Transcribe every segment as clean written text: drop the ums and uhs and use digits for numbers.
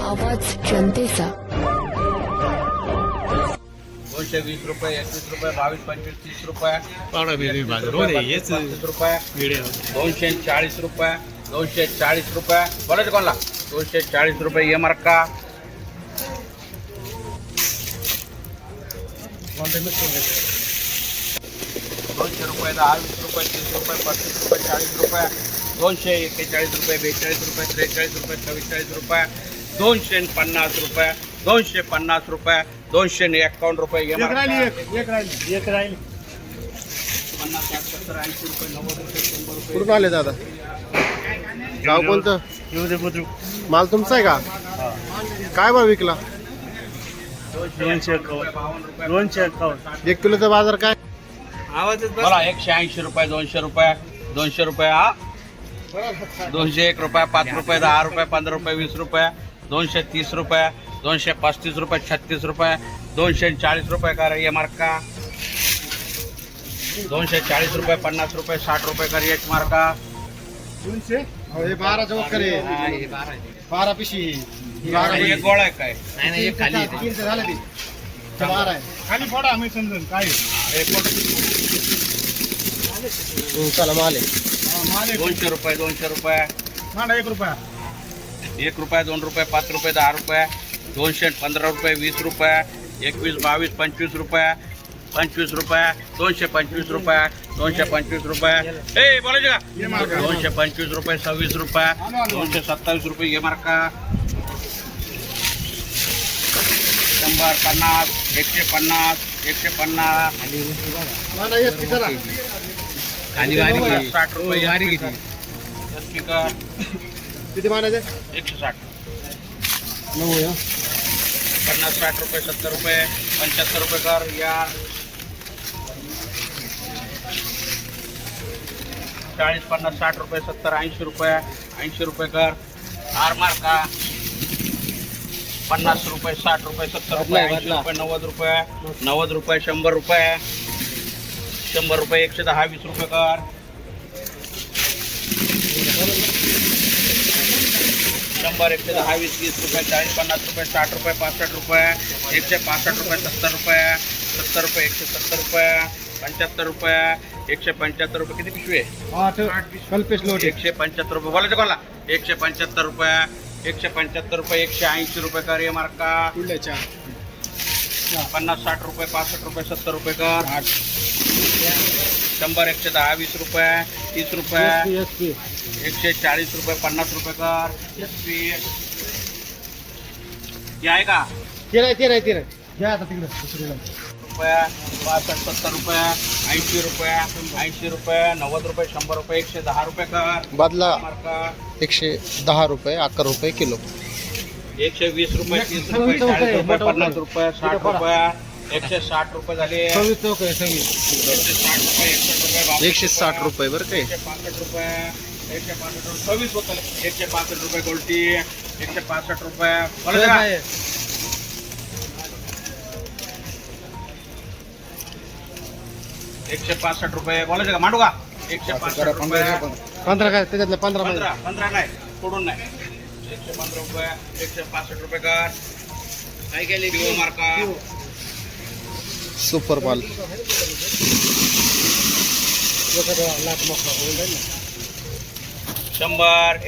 आवाज जनतेचा 220 रुपये 21 रुपये 22 25 30 रुपये 240 रुपये 240 रुपये 240 रुपये बोलायचं कोणला 240 रुपये ये मार्क का 200 रुपये 10 20 रुपये 30 रुपये 35 रुपये 40 रुपये 241 रुपये 42 रुपये 43 रुपये 44 रुपये 250 रुपये 250 रुपये 251 रुपये ये मार्क एक राहील 50 60 70 80 रुपये 90 रुपये 100 रुपये कुठून आले दादा? गाव कोणतं? माल तुमचा आहे का? काय भाव विकला? 251 1 किलोचा बाजार काय? बोला 180 रुपये 200 रुपये 200 रुपये हा 201 रुपये 5 रुपये 10 रुपये 15 रुपये 20 रुपये 230 रुपये 235 रुपये 36 रुपये 240 रुपये का ये मार्क का 240 रुपये 50 रुपये 60 रुपये का ये मार्क का 12 चौक करे 12 पिशी ये गोळा आहे काय नाही खाली झालं ती 12 आहे खाली फोडा आम्ही समजून काय चला माल आहे 200 रुपये 200 रुपये मांडा 1 रुपया 1 रुपये 2 रुपये 5 रुपये 10 रुपये 215 रुपये 20 रुपये 21 22 25 रुपये 25 रुपये 225 रुपये 225 रुपये ए बोलायचे का 225 रुपये 26 रुपये 227 रुपये ये मार्क का 150 150 150 मांडा एक चला आणि 60 रुपये वारी किती स्पीकर किती मांडायचे? 160 9 या 50 60 रुपये 70 रुपये 75 रुपये कर यार 40 50 60 रुपये 70 80 रुपये 80 रुपये कर आर मार्क का 50 रुपये 60 रुपये 70 रुपये 80 रुपये 90 रुपये 90 रुपये 100 रुपये 100 रुपये 110 20 रुपये कर 100 110 20 30 रुपये 40 50 रुपये 60 रुपये 65 रुपये 165 रुपये 70 रुपये 70 रुपये 170 रुपये 75 रुपये 175 रुपये किती पिशवी आहे 8 कल्पेश लोट 175 रुपये बोलायचं कोणाला 175 रुपये 175 रुपये 180 रुपये कर ये मार्क का कुठल्याच्या 50 60 रुपये 65 रुपये 70 रुपये कर 100 110 20 रुपये 30 रुपये 140 रुपये 50 रुपये कर एसपी हे आहे का ते नाही घ्या आता तिकडे दुसरीला रुपये 65 70 रुपये 80 रुपये 80 रुपये 90 रुपये 100 रुपये 110 रुपये कर बदला मार्क 110 रुपये 11 रुपये किलो 120 रुपये 30 रुपये 40 रुपये 50 रुपये 60 रुपये 160 रुपये झाले 26 चौक आहे 26 160 रुपये 61 रुपये 160 रुपये बरं काय 165 रुपये 165 26 होतं 165 रुपये गोल्टी 165 रुपये बोला जरा. 165 रुपये बोलायचं का मांडू का 165 रुपये 15 काय त्याच्यातले 15 15 15 नाही सोडून नाही 115 रुपये 165 रुपये कर काय केले किलो मार्का सुपर माल 100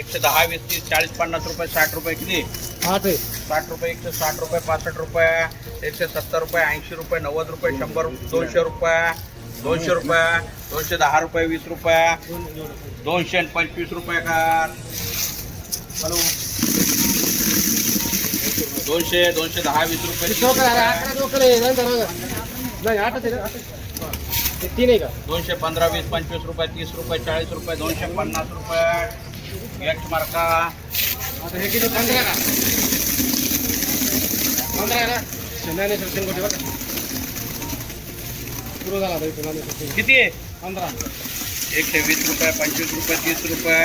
110 20 30 40 50 रुपये 60 रुपये किती 8 आहे 60 रुपये 160 रुपये 65 रुपये 170 रुपये 80 रुपये 90 रुपये 100 200 रुपये 200 रुपये 210 रुपये 20 रुपये 225 रुपये कर हॅलो 200 210 20 रुपये 3 आहे का 215 20 25 रुपये 30 रुपये 40 रुपये 250 रुपये एक मार्का आता हे किती 15 का 15 आहे ना नाही सर शेंगोटे बघा सुरू झाला भाई तुला किती आहे 15 120 रुपये 25 रुपये 30 रुपये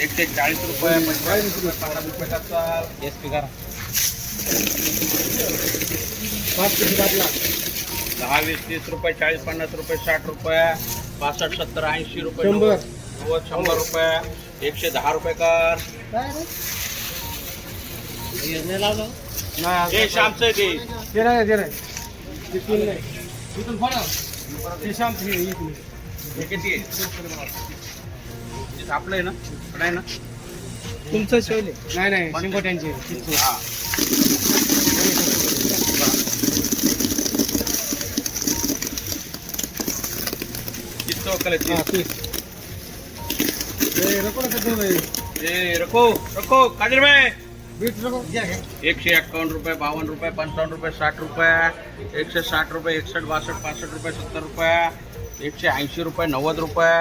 140 रुपये 45 रुपये 50 रुपये चाल एस पी करा 5 किती बाटला 10 20 30 रुपये 40 50 रुपये 60 रुपये 65 70 80 रुपये 100 90 100 रुपये 110 रुपये कर हे श्यामचं ते हे किती आहे हे आपलं आहे ना पण आहे ना तुमचं शैली नाही नाही शिंगोट्यांची हा किती वक्कल आहे ते रखो काजल भाई 151 रुपये 52 रुपये 55 रुपये 60 रुपये 160 रुपये 61 62 65 रुपये 70 रुपये 180 रुपये 90 रुपये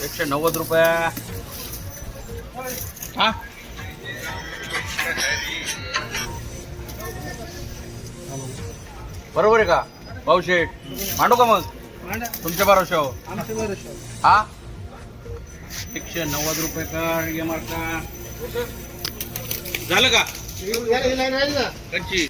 190 रुपये हा बरोबर आहे का भाऊ शेठ मांडू का मग तुमच्या भरोशावर हा 190 रुपये का एम आर का झालं का कच्ची